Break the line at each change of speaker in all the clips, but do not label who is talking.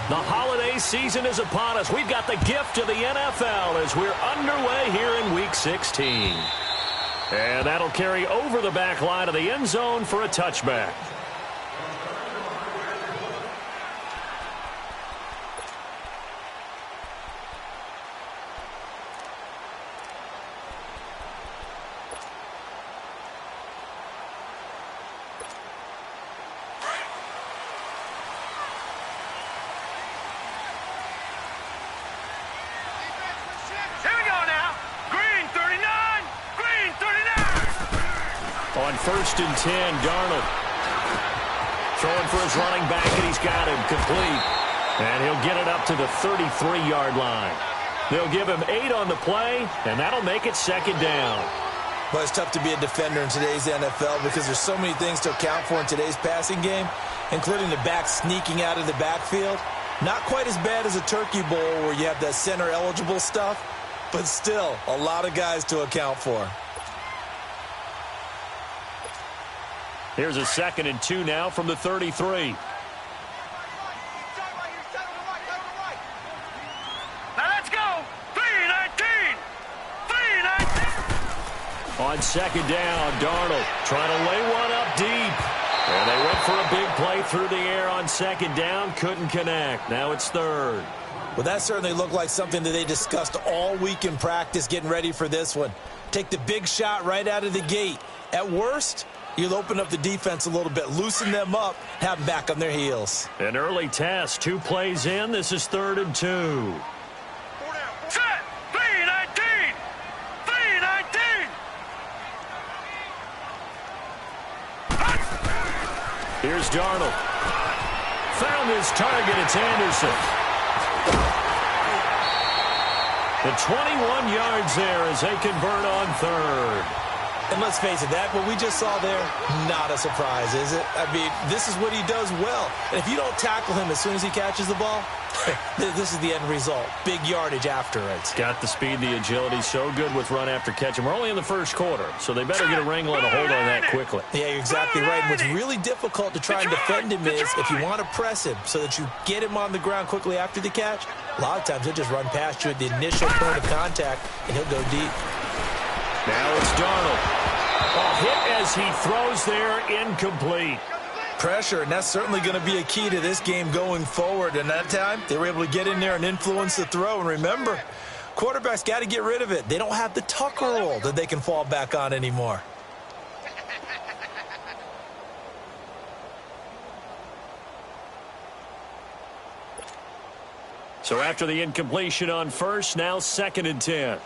The holiday season is upon us. We've got the gift of the NFL as we're underway here in Week 16. And that'll carry over the back line of the end zone for a touchback. On 1st and 10, Darnold throwing for his running back, and he's got him complete. And he'll get it up to the 33-yard line. They'll give him 8 on the play, and that'll make it 2nd down.
But it's tough to be a defender in today's NFL because there's so many things to account for in today's passing game, including the back sneaking out of the backfield. Not quite as bad as a Turkey Bowl where you have the center-eligible stuff, but still a lot of guys to account for.
Here's a 2nd and 2 now from the 33.
Now let's go. 3-19. 3-19.
On 2nd down, Darnold trying to lay one up deep. And they went for a big play through the air on 2nd down. Couldn't connect. Now it's 3rd.
Well, that certainly looked like something that they discussed all week in practice getting ready for this one. Take the big shot right out of the gate. At worst, you'll open up the defense a little bit, loosen them up, have them back on their heels.
An early test, 2 plays in. This is 3rd and 2.
Set. 3-19. 3-19.
Here's Darnold. Found his target. It's Anderson. The 21 yards there as they convert on 3rd.
And let's face it, that what we just saw there, not a surprise, is it? I mean, this is what he does well. And if you don't tackle him as soon as he catches the ball, this is the end result. Big yardage after it.
Got the speed, the agility, so good with run after catch. And we're only in the first quarter, so they better get a wrangle and a hold on that quickly.
Yeah, you're exactly right. And what's really difficult to try and defend him is if you want to press him so that you get him on the ground quickly after the catch, a lot of times he'll just run past you at the initial point of contact, and he'll go deep.
Now it's Darnold. A hit as he throws there, incomplete.
Pressure, and that's certainly going to be a key to this game going forward. And that time, they were able to get in there and influence the throw. And remember, quarterbacks got to get rid of it. They don't have the Tucker rule that they can fall back on anymore.
So after the incompletion on 1st, now 2nd and 10.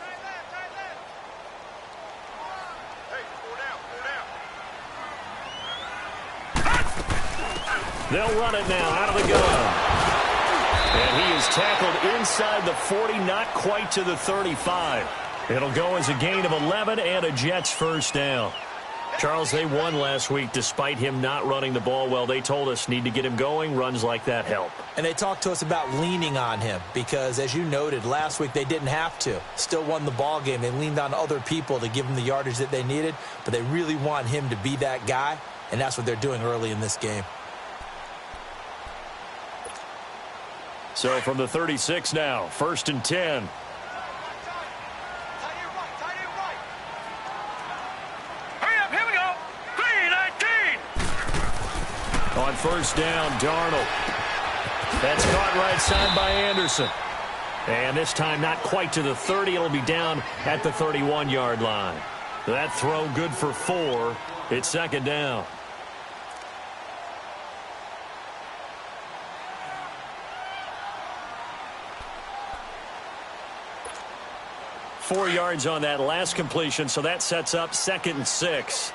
They'll run it now out of the gun. And he is tackled inside the 40, not quite to the 35. It'll go as a gain of 11 and a Jets 1st down. Charles, they won last week despite him not running the ball well. They told us need to get him going. Runs like that help.
And they talked to us about leaning on him because, as you noted, last week they didn't have to. Still won the ball game. They leaned on other people to give them the yardage that they needed, but they really want him to be that guy, and that's what they're doing early in this game.
So from the 36 now, 1st and 10.
Hurry up, here we go. 3-19.
On 1st down, Darnold. That's caught right side by Anderson. And this time not quite to the 30. It'll be down at the 31-yard line. That throw good for 4. It's 2nd down. Four yards on that last completion, so that sets up 2nd and 6.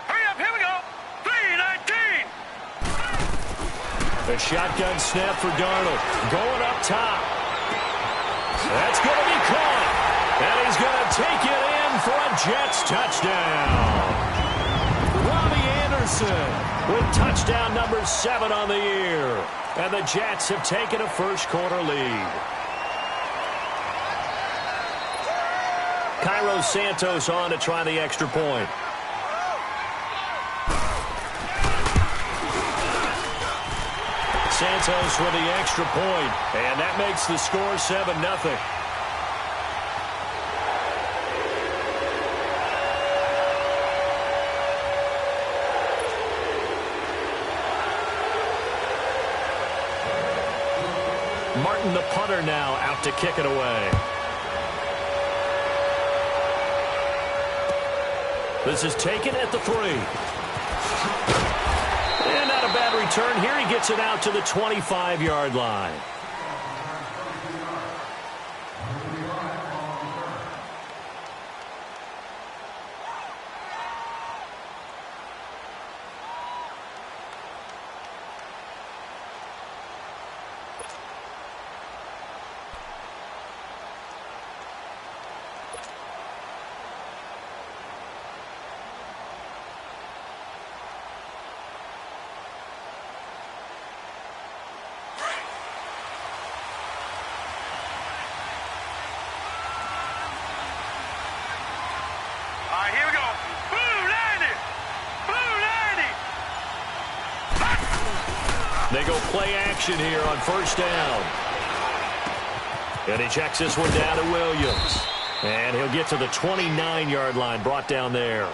Hurry up, here we go. 3-19.
A shotgun snap for Darnold. Going up top. That's going to be caught. And he's going to take it in for a Jets touchdown. Robbie Anderson with touchdown number 7 on the year. And the Jets have taken a first-quarter lead. Cairo Santos on to try the extra point. Santos with the extra point, and that makes the score 7-0. Martin, the punter, now out to kick it away. This is taken at the 3. And not a bad return here. He gets it out to the 25-yard line.
Here we go. Blue 90. Blue 90.
They go play action here on first down. And he checks this one down to Williams. And he'll get to the 29-yard line, brought down there.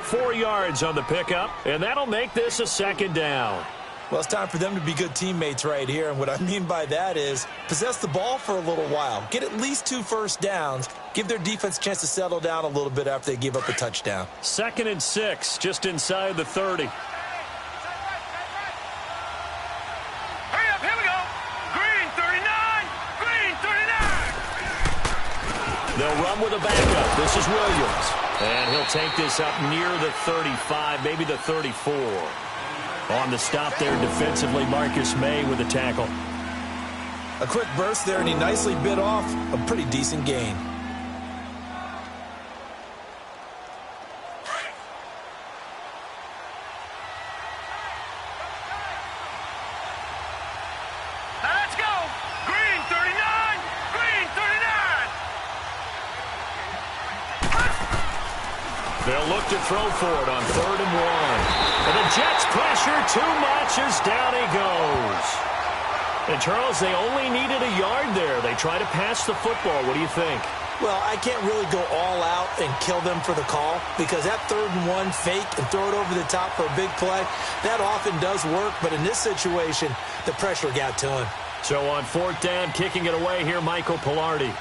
4 yards on the pickup, and that'll make this a second down.
Well, it's time for them to be good teammates right here. And what I mean by that is possess the ball for a little while. Get at least 2 first downs. Give their defense a chance to settle down a little bit after they give up a touchdown.
2nd and 6, just inside the 30.
Hurry up, here we go. Green 39. Green 39.
They'll run with a backup. This is Williams. And he'll take this up near the 35, maybe the 34. On the stop there defensively, Marcus May with a tackle.
A quick burst there, and he nicely bit off a pretty decent gain.
Now let's go. Green 39. Green 39.
They'll look to throw for it on 3rd and 1. And the Jets pressure too much as down he goes. And, Charles, they only needed a yard there. They try to pass the football. What do you think?
Well, I can't really go all out and kill them for the call because that 3rd and 1 fake and throw it over the top for a big play, that often does work. But in this situation, the pressure got to him.
So on 4th down, kicking it away here, Michael Pilardi.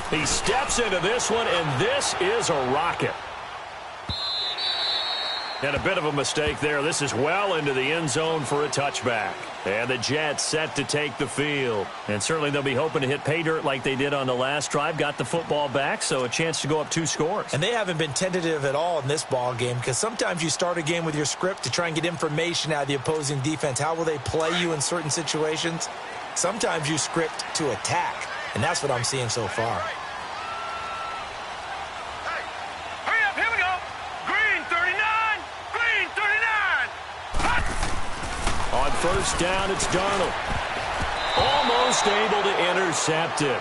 He steps into this one, and this is a rocket. And a bit of a mistake there. This is well into the end zone for a touchback. And the Jets set to take the field. And certainly they'll be hoping to hit pay dirt like they did on the last drive. Got the football back, so a chance to go up 2 scores.
And they haven't been tentative at all in this ball game because sometimes you start a game with your script to try and get information out of the opposing defense. How will they play you in certain situations? Sometimes you script to attack, and that's what I'm seeing so far.
Hurry up, here we go. Green 39. Green 39.
On 1st down, it's Darnold. Almost able to intercept it.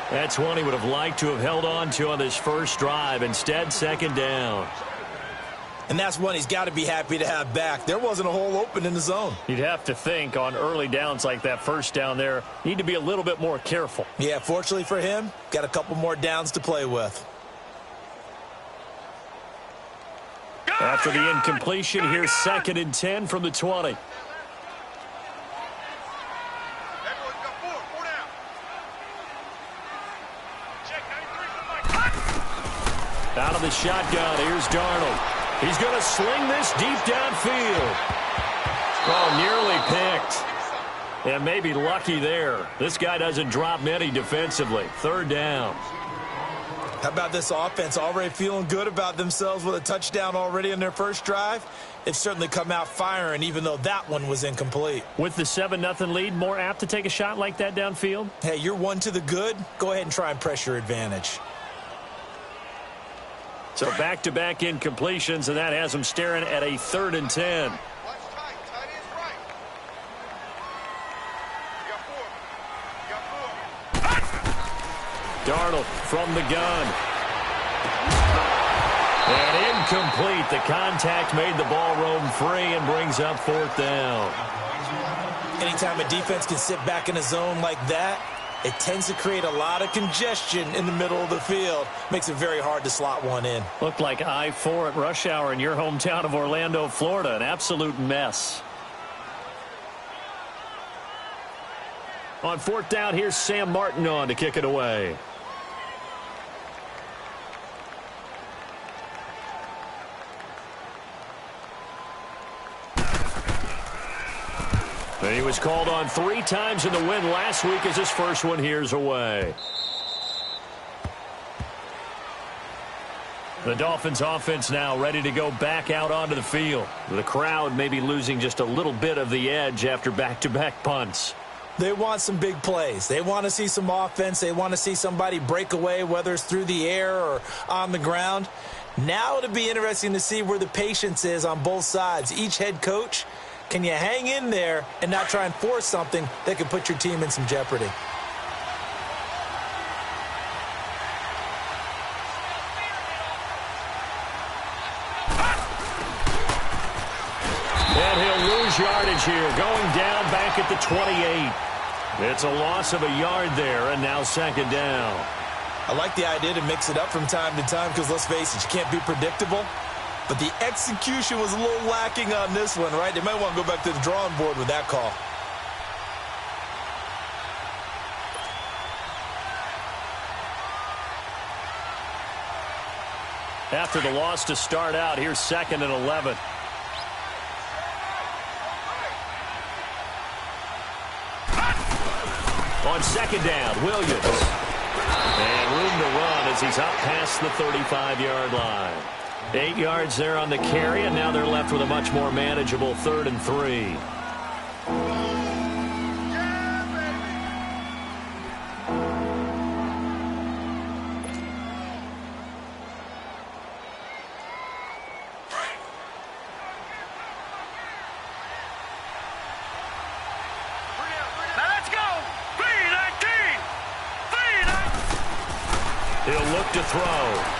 That's one he would have liked to have held on to on this first drive. Instead, 2nd down.
And that's one he's got to be happy to have back. There wasn't a hole open in the zone.
You'd have to think on early downs like that first down there, need to be a little bit more careful.
Yeah, fortunately for him, got a couple more downs to play with.
After the incompletion, here's 2nd and 10 from the 20. Out of the shotgun, here's Darnold. He's going to sling this deep downfield. Oh, nearly picked. And maybe lucky there. This guy doesn't drop many defensively. 3rd down.
How about this offense already feeling good about themselves with a touchdown already in their first drive? They've certainly come out firing, even though that one was incomplete.
With the 7-0 lead, more apt to take a shot like that downfield?
Hey, you're one to the good. Go ahead and try and press your advantage.
So back-to-back incompletions, and that has them staring at a 3rd and 10. Darnold from the gun. And incomplete. The contact made the ball roam free and brings up fourth down.
Anytime a defense can sit back in a zone like that, it tends to create a lot of congestion in the middle of the field. Makes it very hard to slot one in.
Looked like I-4 at rush hour in your hometown of Orlando, Florida. An absolute mess. On fourth down, here's Sam Martin on to kick it away. And he was called on 3 times in the win last week as his first one here's away. The Dolphins offense now ready to go back out onto the field. The crowd may be losing just a little bit of the edge after back-to-back punts.
They want some big plays. They want to see some offense. They want to see somebody break away, whether it's through the air or on the ground. Now it'll be interesting to see where the patience is on both sides. Each head coach, can you hang in there and not try and force something that could put your team in some jeopardy?
And he'll lose yardage here, going down back at the 28. It's a loss of a yard there, and now second down.
I like the idea to mix it up from time to time because, let's face it, you can't be predictable. But the execution was a little lacking on this one, right? They might want to go back to the drawing board with that call.
After the loss to start out, here's second and 11. On second down, Williams. And room to run as he's up past the 35-yard line. 8 yards there on the carry, and now they're left with a much more manageable 3rd and 3. He'll look to throw.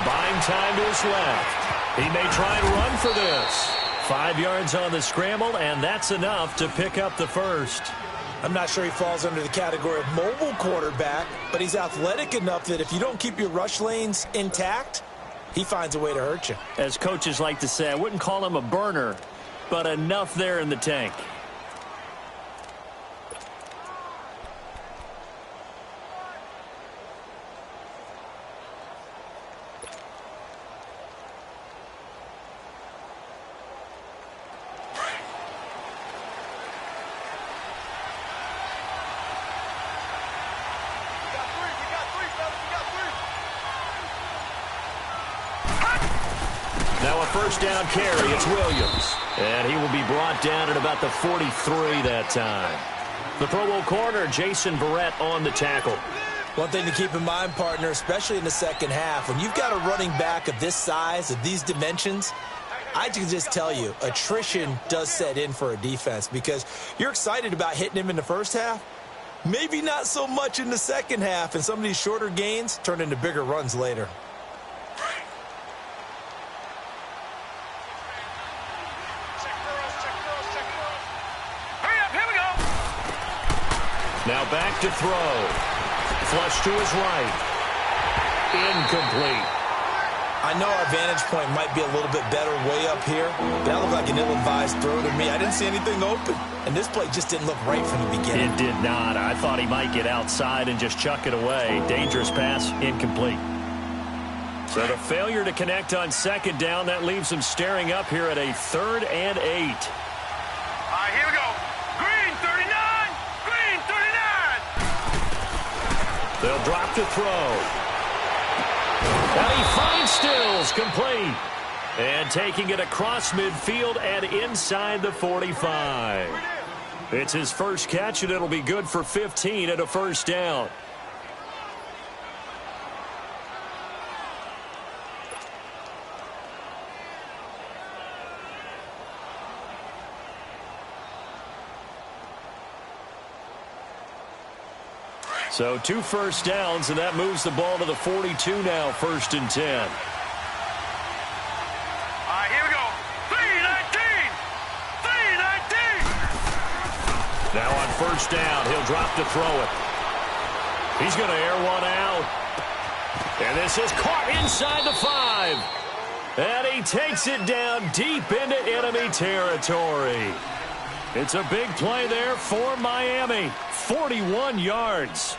Buying time to his left. He may try and run for this. 5 yards on the scramble, and that's enough to pick up the first.
I'm not sure he falls under the category of mobile quarterback, but he's athletic enough that if you don't keep your rush lanes intact, he finds a way to hurt you.
As coaches like to say, I wouldn't call him a burner, but enough there in the tank. Now a first down carry, it's Williams. And he will be brought down at about the 43 that time. The Pro Bowl corner, Jason Verrett on the tackle.
One thing to keep in mind, partner, especially in the second half, when you've got a running back of this size, of these dimensions, I can just tell you, attrition does set in for a defense because you're excited about hitting him in the first half. Maybe not so much in the second half, and some of these shorter gains turn into bigger runs later.
Now back to throw. Flush to his right. Incomplete.
I know our vantage point might be a little bit better way up here, but that looked like an ill-advised throw to me. I didn't see anything open, and this play just didn't look right from the beginning.
It did not. I thought he might get outside and just chuck it away. Dangerous pass, incomplete. So the failure to connect on second down, that leaves him staring up here at a 3rd and 8.
All right, here we go. Green 39. Green 39.
They'll drop to throw. And he finds Stills, complete. And taking it across midfield and inside the 45. It's his first catch, and it'll be good for 15 and a first down. So 2 first downs, and that moves the ball to the 42 now, 1st and 10. first down. He'll drop to throw it. He's going to air one out. And this is caught inside the 5. And he takes it down deep into enemy territory. It's a big play there for Miami. 41 yards.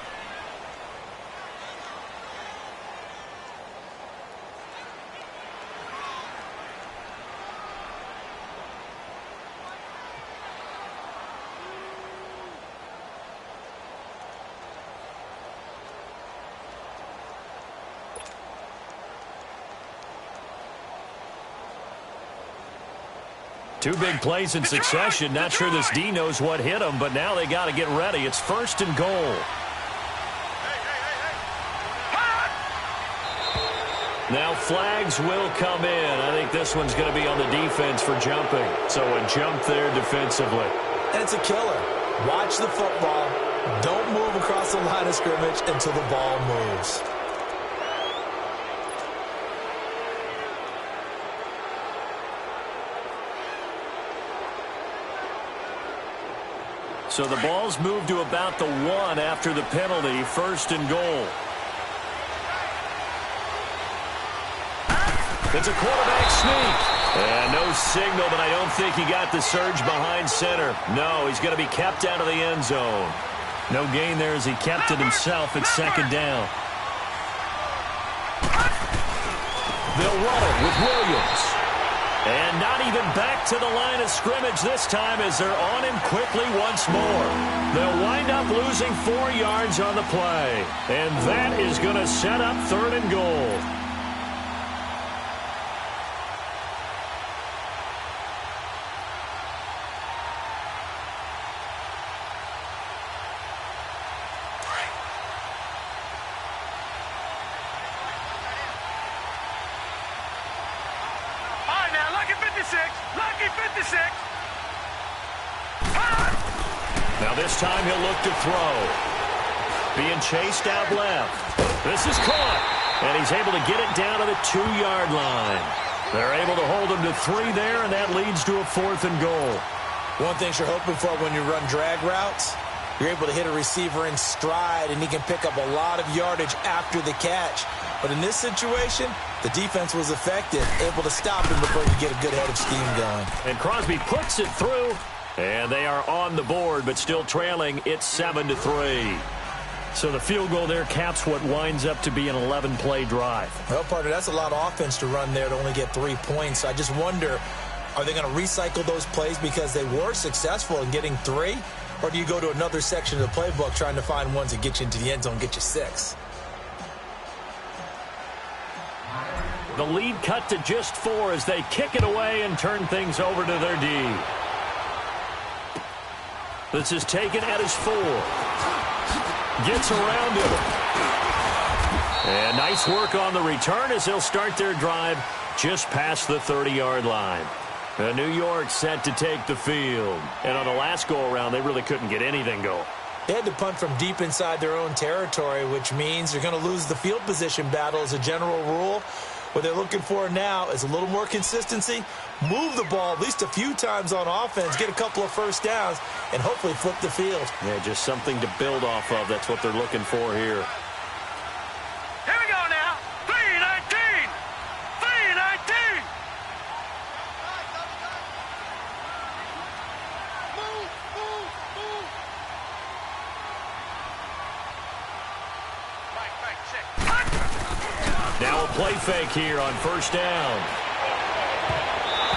Two big plays in succession. Not sure this D knows what hit him, but now they got to get ready. It's 1st and goal. Now flags will come in. I think this one's going to be on the defense for jumping. So a jump there defensively.
And it's a killer. Watch the football. Don't move across the line of scrimmage until the ball moves.
So the ball's moved to about the 1 after the penalty. 1st and goal. It's a quarterback sneak. And no signal, but I don't think he got the surge behind center. No, he's going to be kept out of the end zone. No gain there as he kept it himself at 2nd down. They'll run it with Williams. And not even back to the line of scrimmage this time as they're on him quickly once more. They'll wind up losing 4 yards on the play. And that is going to set up 3rd and goal.
Lucky 56.
Now this time he'll look to throw. Being chased out left. This is caught. And he's able to get it down to the 2-yard line. They're able to hold him to 3 there, and that leads to a 4th and goal.
One thing you're hoping for when you run drag routes, you're able to hit a receiver in stride, and he can pick up a lot of yardage after the catch. But in this situation, the defense was effective, able to stop him before he get a good head of steam going.
And Crosby puts it through, and they are on the board, but still trailing. It's 7-3. So the field goal there caps what winds up to be an 11-play drive.
Well, partner, that's a lot of offense to run there to only get 3 points. I just wonder, are they going to recycle those plays because they were successful in getting 3? Or do you go to another section of the playbook trying to find ones that get you into the end zone, get you 6?
The lead cut to just 4 as they kick it away and turn things over to their D. This is taken at his 4. Gets around him. And nice work on the return as they'll start their drive just past the 30-yard line. New York set to take the field. And on the last go-around, they really couldn't get anything going.
They had to punt from deep inside their own territory, which means they're going to lose the field position battle as a general rule. What they're looking for now is a little more consistency, move the ball at least a few times on offense, get a couple of first downs, and hopefully flip the field.
Yeah, just something to build off of. That's what they're looking for here.
Here we go now. 3-19. 3-19.
Now a play fake here on 1st down.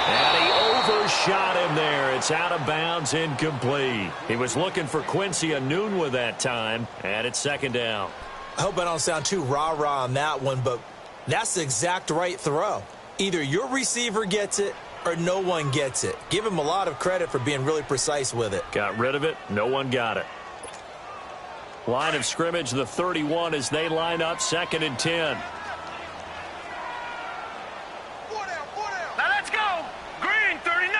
And he overshot him there. It's out of bounds, incomplete. He was looking for Quincy Enunwa that time, and it's 2nd down.
I hope I don't sound too rah-rah on that one, but that's the exact right throw. Either your receiver gets it or no one gets it. Give him a lot of credit for being really precise with it.
Got rid of it. No one got it. Line of scrimmage, the 31 as they line up 2nd and 10.
Now let's go. Green 39.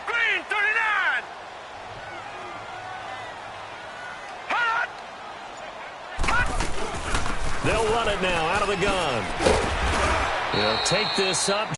Green 39. Hot. Hot.
They'll run it now out of the gun. They'll take this up.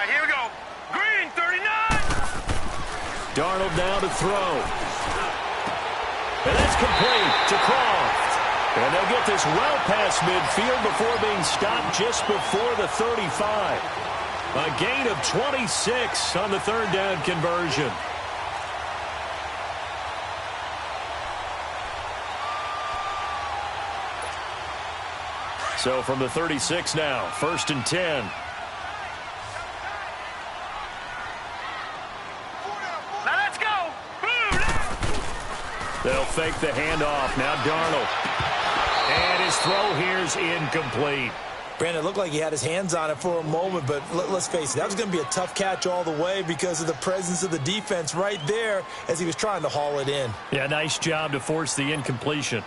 right, here we go. Green 39.
Darnold now to throw. And that's complete to Croft. And they'll get this well past midfield before being stopped just before the 35. A gain of 26 on the third down conversion. So from the 36 now, 1st and 10.
Now let's go.
They'll fake the handoff. Now Darnold. And his throw here's incomplete.
Brandon, it looked like he had his hands on it for a moment, but let's face it, that was going to be a tough catch all the way because of the presence of the defense right there as he was trying to haul it in.
Yeah, nice job to force the incompletion.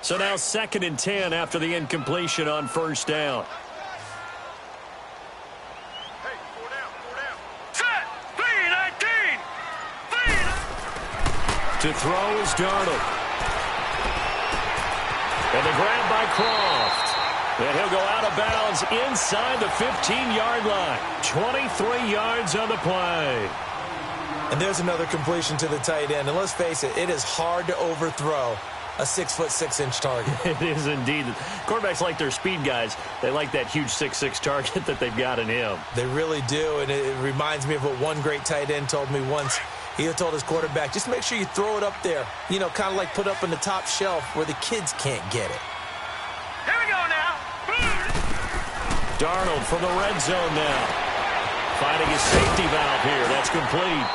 So now 2nd and 10 after the incompletion on 1st down.
Hey, 4 down. Set. 3-19.
To throw is Darnold. And the grab by Croft. And he'll go out of bounds inside the 15-yard line. 23 yards on the play.
And there's another completion to the tight end. And let's face it, it is hard to overthrow a 6'6" target.
It is indeed. Quarterbacks like their speed guys. They like that huge 6'6" target that they've got in him.
They really do, and it reminds me of what one great tight end told me once. He told his quarterback, just make sure you throw it up there. You know, kind of like put up on the top shelf where the kids can't get it.
Here we go now.
Darnold from the red zone now. Finding his safety valve here. That's complete.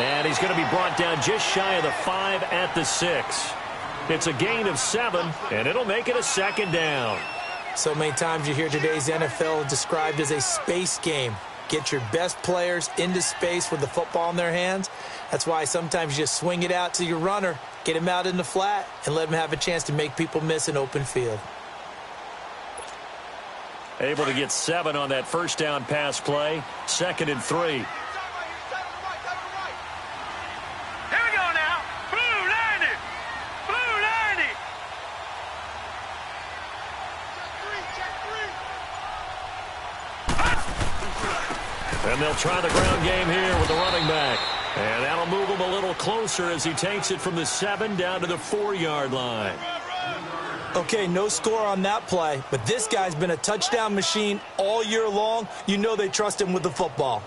And he's going to be brought down just shy of the 5 at the 6. It's a gain of 7, and it'll make it a 2nd down.
So many times you hear today's NFL described as a space game. Get your best players into space with the football in their hands. That's why sometimes you just swing it out to your runner, get him out in the flat, and let him have a chance to make people miss an open field.
Able to get 7 on that 1st down pass play. 2nd and 3. And they'll try the ground game here with the running back. And that'll move him a little closer as he takes it from the 7 down to the 4-yard line.
Okay, no score on that play, but this guy's been a touchdown machine all year long. You know they trust him with the football.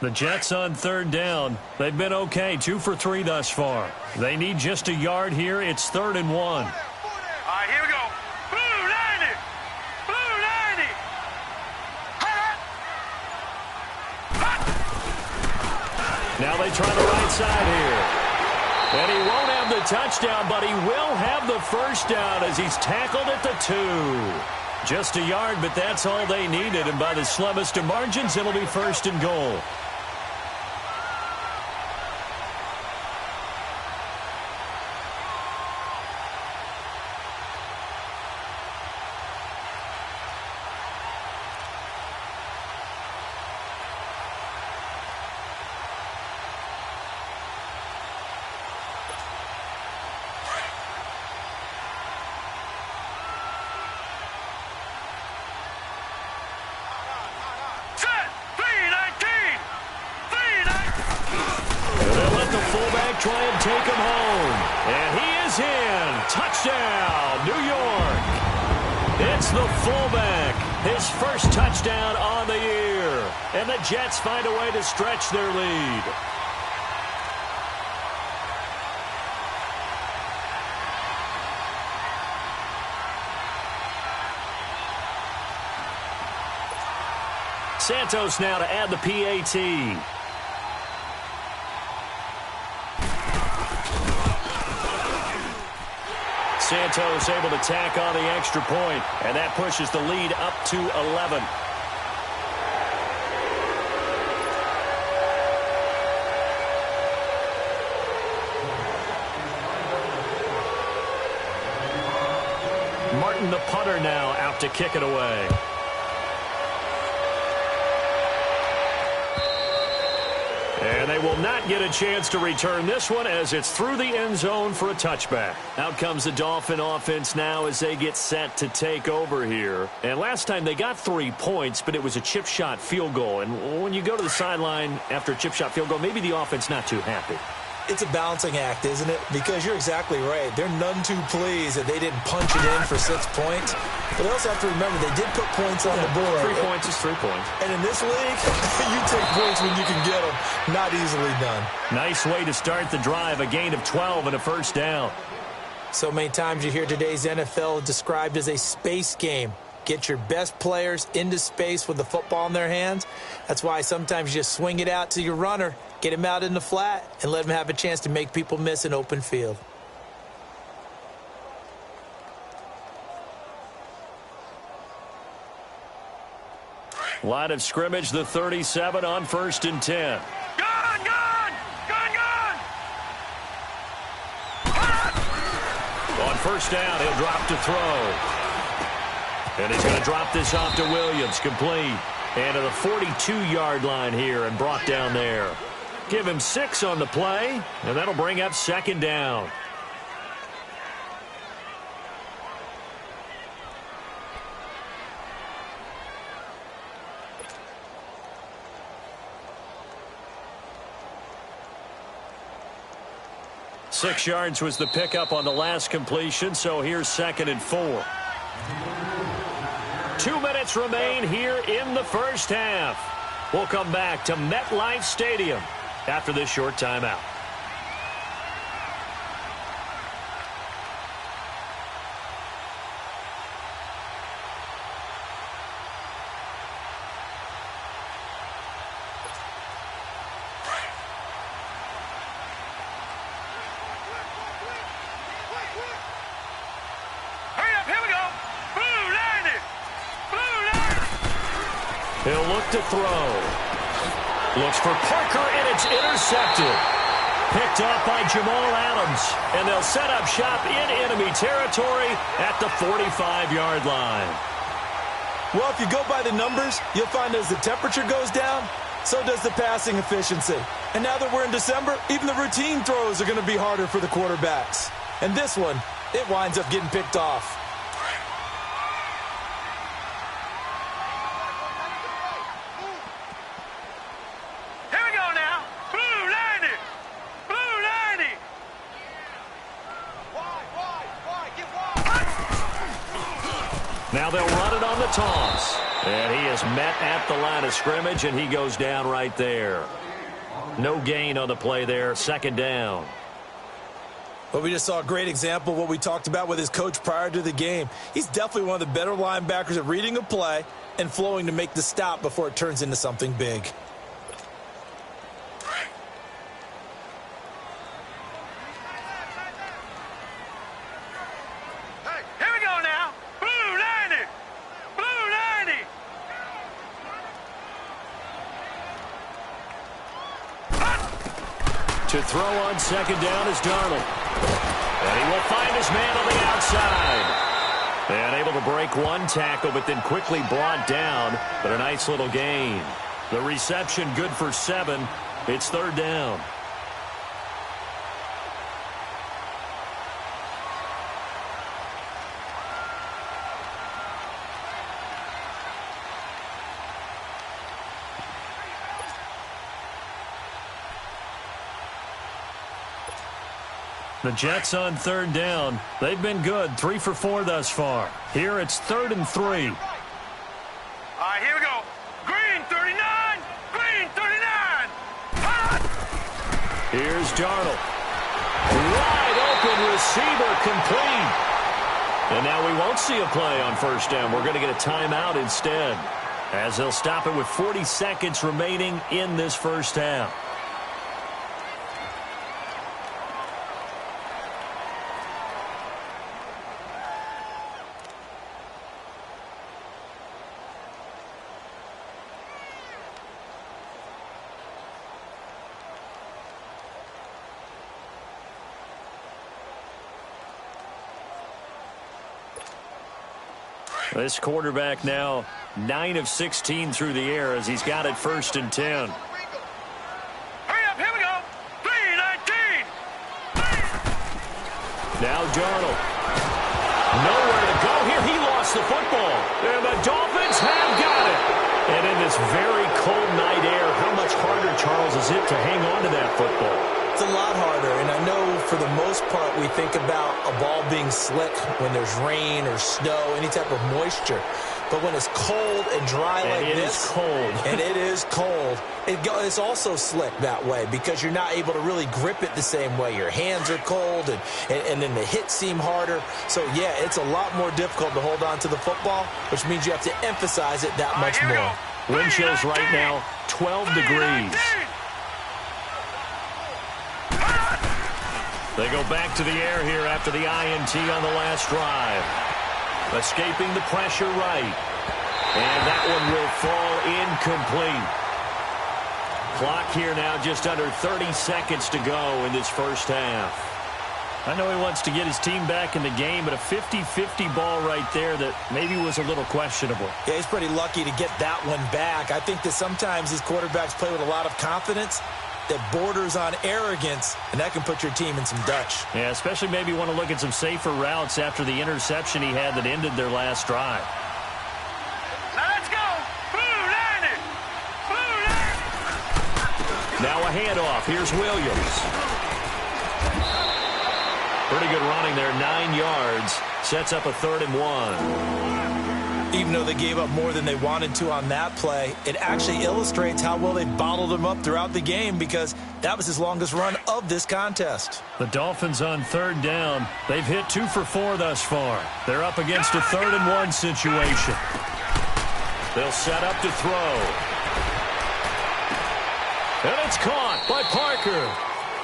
The Jets on 3rd down. They've been okay, 2 for 3 thus far. They need just a yard here. It's 3rd and 1.
All right, here we go. Blue 90. Blue 90.
Now they try the right side here. And he won't have the touchdown, but he will have the 1st down as he's tackled at the 2. Just a yard, but that's all they needed. And by the slimmest of margins, it'll be 1st and goal. Try and take him home. And he is in. Touchdown, New York. It's the fullback. His 1st touchdown on the year. And the Jets find a way to stretch their lead. Santos now to add the PAT. Santos able to tack on the extra point, and that pushes the lead up to 11. Martin, the punter, now out to kick it away. And they will not get a chance to return this one as it's through the end zone for a touchback. Out comes the Dolphin offense now as they get set to take over here. And last time they got 3 points, but it was a chip shot field goal. And when you go to the sideline after a chip shot field goal, maybe the offense not too happy.
It's a balancing act, isn't it? Because you're exactly right. They're none too pleased that they didn't punch it in for 6 points. But they also have to remember they did put points on the board.
3 points is 3 points.
And in this league, you take points when you can get them. Not easily done.
Nice way to start the drive. A gain of 12 and a first down.
So many times you hear today's NFL described as a space game. Get your best players into space with the football in their hands. That's why sometimes you just swing it out to your runner, get him out in the flat, and let him have a chance to make people miss an open field.
Line of scrimmage, the 37 on 1st and 10.
Gun, gun! Gun, gun!
On first down, he'll drop to throw. And he's going to drop this off to Williams, complete. And to the 42-yard line here and brought down there. Give him 6 on the play, and that'll bring up 2nd down. Six yards was the pickup on the last completion, so here's 2nd and 4. 2 minutes remain here in the first half. We'll come back to MetLife Stadium after this short timeout. He'll look to throw. Looks for Parker, and it's intercepted. Picked up by Jamal Adams. And they'll set up shop in enemy territory at the 45-yard line.
Well, if you go by the numbers, you'll find as the temperature goes down, so does the passing efficiency. And now that we're in December, even the routine throws are going to be harder for the quarterbacks. And this one, it winds up getting picked off.
Now they'll run it on the toss. And he is met at the line of scrimmage, and he goes down right there. No gain on the play there. 2nd down.
But we just saw a great example of what we talked about with his coach prior to the game. He's definitely one of the better linebackers at reading a play and flowing to make the stop before it turns into something big.
To throw on 2nd down is Darnold. And he will find his man on the outside. And able to break one tackle, but then quickly brought down. But a nice little gain. The reception good for 7. It's 3rd down. The Jets on 3rd down. They've been good. 3 for 4 thus far. Here it's 3rd and 3.
All right, here we go. Green 39. Green 39.
Here's Darnold. Wide open receiver, complete. And now we won't see a play on 1st down. We're going to get a timeout instead, as they'll stop it with 40 seconds remaining in this first half. This quarterback now 9 of 16 through the air as he's got it 1st and 10.
Hurry up, here we go. 3-19.
Now Darnold. Nowhere to go here. He lost the football. And the Dolphins have got it. And in this very cold night air, how much harder, Charles, is it to hang on to that football?
It's a lot harder, and I know for the most part we think about a ball being slick when there's rain or snow, any type of moisture. But when it's cold and dry like this,
it is cold.
And it is cold, it's also slick that way because you're not able to really grip it the same way. Your hands are cold, and then the hits seem harder. So, yeah, it's a lot more difficult to hold on to the football, which means you have to emphasize it that much more.
Wind chills right now, 12 degrees. They go back to the air here after the INT on the last drive. Escaping the pressure right. And that one will fall incomplete. Clock here now just under 30 seconds to go in this first half. I know he wants to get his team back in the game, but a 50-50 ball right there that maybe was a little questionable.
Yeah, he's pretty lucky to get that one back. I think that sometimes these quarterbacks play with a lot of confidence that borders on arrogance, and that can put your team in some Dutch.
Yeah, especially maybe want to look at some safer routes after the interception he had that ended their last drive.
Let's go.
Now a handoff. Here's Williams. Pretty good running there, 9 yards. Sets up a 3rd and 1.
Even though they gave up more than they wanted to on that play, it actually illustrates how well they bottled them up throughout the game because that was his longest run of this contest.
The Dolphins on 3rd down. They've hit 2 for 4 thus far. They're up against a 3rd and 1 situation. They'll set up to throw. And it's caught by Parker.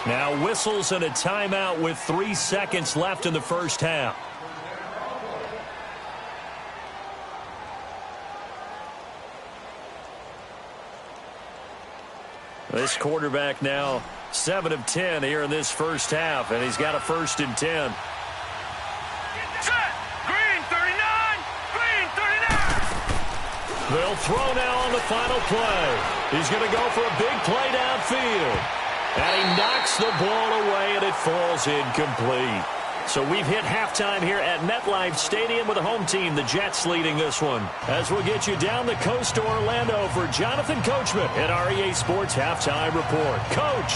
Now whistles and a timeout with 3 seconds left in the first half. This quarterback now 7 of 10 here in this first half, and he's got a 1st and 10.
Set. Green 39. Green 39.
They'll throw now on the final play. He's going to go for a big play downfield. And he knocks the ball away, and it falls incomplete. So we've hit halftime here at MetLife Stadium with the home team, the Jets, leading this one. As we'll get you down the coast to Orlando for Jonathan Coachman at REA Sports Halftime Report. Coach.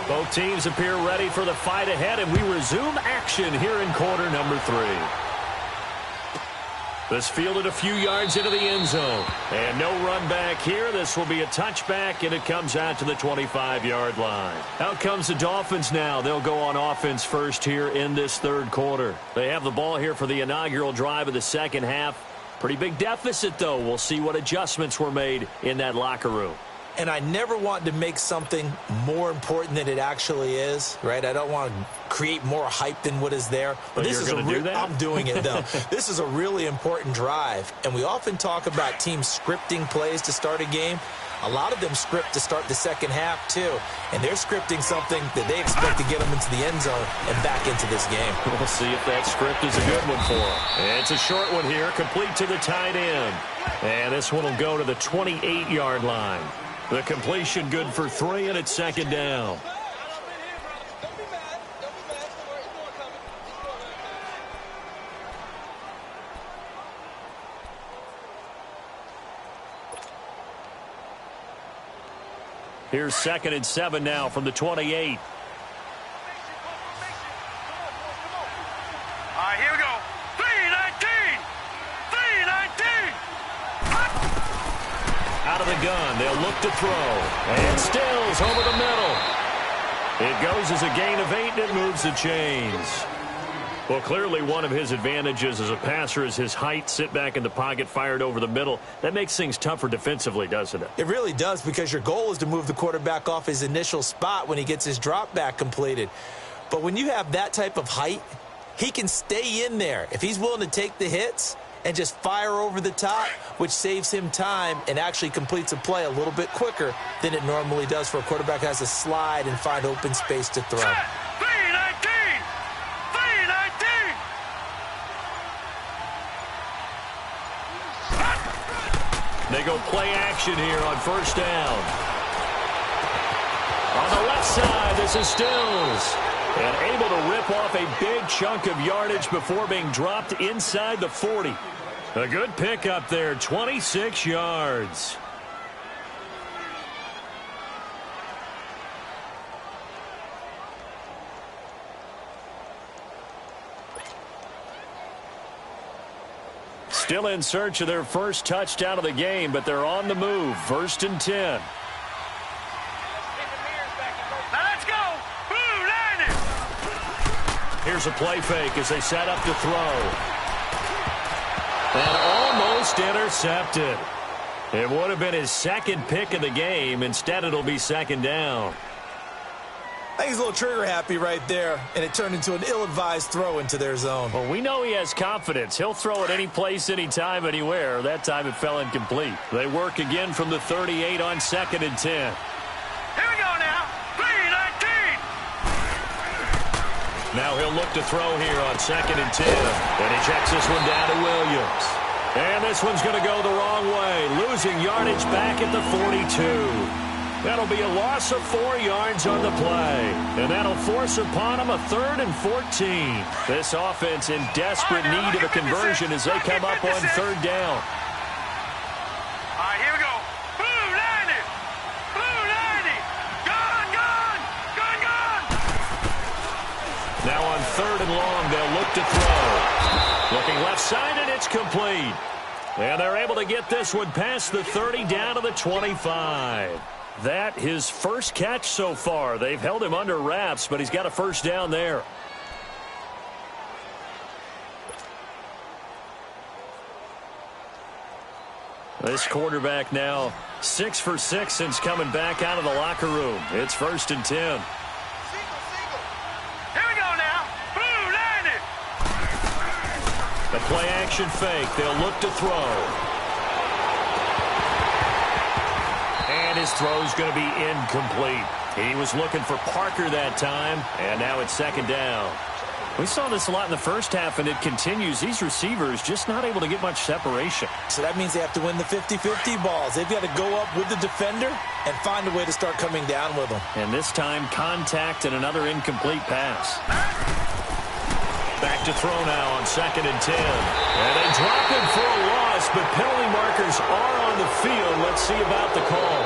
Both teams appear ready for the fight ahead, and we resume action here in quarter number 3. This fielded a few yards into the end zone. And no run back here. This will be a touchback, and it comes out to the 25-yard line. Out comes the Dolphins now. They'll go on offense first here in this 3rd quarter. They have the ball here for the inaugural drive of the second half. Pretty big deficit, though. We'll see what adjustments were made in that locker room.
And I never want to make something more important than it actually is, right? I don't want to create more hype than what is there.
But this is
I'm doing it, though. This is a really important drive. And we often talk about teams scripting plays to start a game. A lot of them script to start the second half, too. And they're scripting something that they expect to get them into the end zone and back into this game.
We'll see if that script is a good one for them. And it's a short one here, complete to the tight end. And this one will go to the 28-yard line. The completion good for 3, and it's 2nd down. Here's 2nd and 7 now from the 28.
All right, here we go. 3-19. 3-19.
Out of the gun, they'll look to throw. And Stills over the middle. It goes as a gain of 8, and it moves the chains. Well, clearly one of his advantages as a passer is his height. Sit back in the pocket, fired over the middle. That makes things tougher defensively, doesn't it?
It really does, because your goal is to move the quarterback off his initial spot when he gets his drop back completed. But when you have that type of height, he can stay in there. If he's willing to take the hits, and just fire over the top, which saves him time and actually completes a play a little bit quicker than it normally does for a quarterback who has to slide and find open space to throw.
319! 319!
They go play action here on first down. On the left side, this is Stills. And able to rip off a big chunk of yardage before being dropped inside the 40. A good pickup there, 26 yards. Still in search of their first touchdown of the game, but they're on the move. 1st and 10. Here's a play fake as they set up to throw. And almost intercepted. It would have been his second pick of the game. Instead, it'll be 2nd down.
I think he's a little trigger happy right there, and it turned into an ill-advised throw into their zone.
Well, we know he has confidence. He'll throw it any place, anytime, anywhere. That time it fell incomplete. They work again from the 38 on 2nd and 10.
Here we go now. 319!
Now he'll look to throw here on 2nd and 10. And he checks this one down to Williams. And this one's going to go the wrong way. Losing yardage back at the 42. That'll be a loss of 4 yards on the play. And that'll force upon him a 3rd and 14. This offense in desperate need of a conversion as they come up on 3rd down.
All right, here we go. Blue 90! Blue 90! Gone, gone! Gone, gone!
Now on 3rd and long, they'll look to throw. Looking left side, and it's complete. And they're able to get this one past the 30 down to the 25. That his first catch so far. They've held him under wraps, but he's got a first down there. This quarterback now 6 for 6 since coming back out of the locker room. It's 1st and 10.
Here we go now. Blue 90!
The play action fake. They'll look to throw. And his throw's going to be incomplete. He was looking for Parker that time, and now it's 2nd down. We saw this a lot in the first half, and it continues. These receivers just not able to get much separation.
So that means they have to win the 50-50 balls. They've got to go up with the defender and find a way to start coming down with them.
And this time, contact and another incomplete pass. Back to throw now on 2nd and 10. And they drop him for a loss, but penalty markers are on the field. Let's see about the call.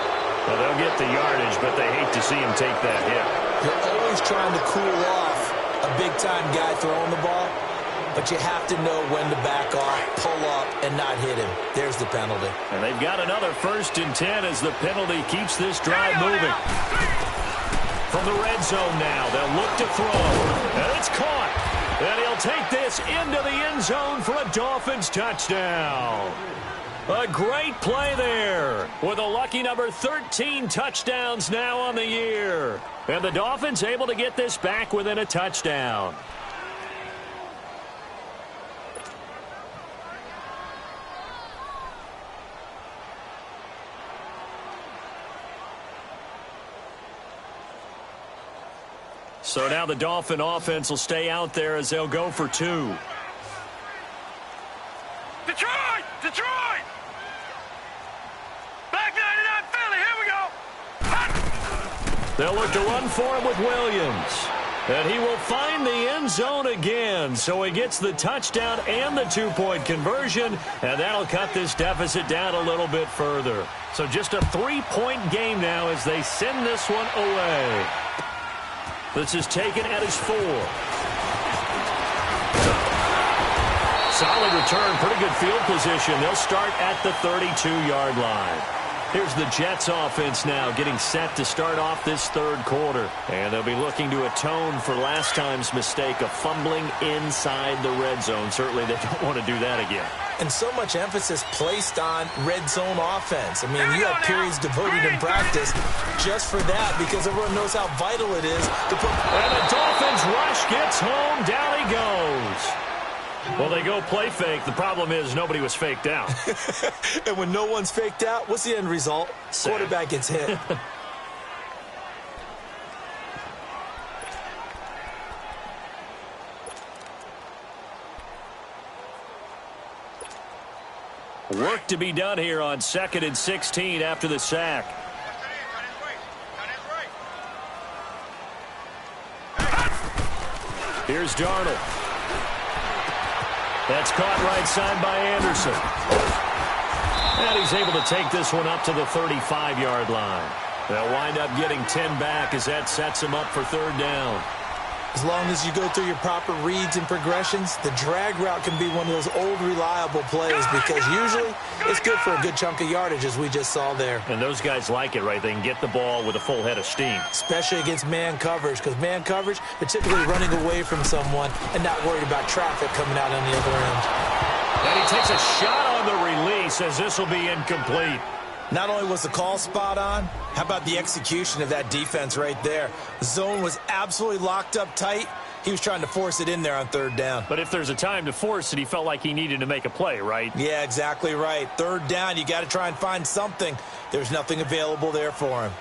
Well, they'll get the yardage, but they hate to see him take that hit.
You're always trying to cool off a big-time guy throwing the ball, but you have to know when to back off, pull up, and not hit him. There's the penalty.
And they've got another 1st and 10 as the penalty keeps this drive moving. From the red zone now, they'll look to throw. And it's caught. And he'll take this into the end zone for a Dolphins touchdown. A great play there with a lucky number 13 touchdowns now on the year. And the Dolphins able to get this back within a touchdown. So now the Dolphin offense will stay out there as they'll go for 2.
Detroit! Detroit! Black 99 Philly, here we go! Hot!
They'll look to run for him with Williams. And he will find the end zone again. So he gets the touchdown and the 2-point conversion. And that'll cut this deficit down a little bit further. So just a 3-point game now as they send this one away. This is taken at his 4. Solid return, pretty good field position. They'll start at the 32-yard line. Here's the Jets offense now getting set to start off this 3rd quarter. And they'll be looking to atone for last time's mistake of fumbling inside the red zone. Certainly they don't want to do that again.
And so much emphasis placed on red zone offense. I mean, you have periods devoted in practice just for that because everyone knows how vital it is to put.
And the Dolphins rush gets home. Down he goes. Well, they go play fake. The problem is nobody was faked out.
And when no one's faked out, what's the end result? Quarterback gets hit.
Work to be done here on 2nd and 16 after the sack. Here's Darnold. That's caught right side by Anderson. And he's able to take this one up to the 35-yard line. They'll wind up getting 10 back as that sets him up for 3rd down.
As long as you go through your proper reads and progressions, the drag route can be one of those old reliable plays because usually it's good for a good chunk of yardage, as we just saw there.
And those guys like it, right? They can get the ball with a full head of steam.
Especially against man coverage, because man coverage, they're typically running away from someone and not worried about traffic coming out on the other end.
And he takes a shot on the release as this will be incomplete.
Not only was the call spot on, how about the execution of that defense right there? The zone was absolutely locked up tight. He was trying to force it in there on 3rd down.
But if there's a time to force it, he felt like he needed to make a play, right?
Yeah, exactly right. 3rd down, you got to try and find something. There's nothing available there for him.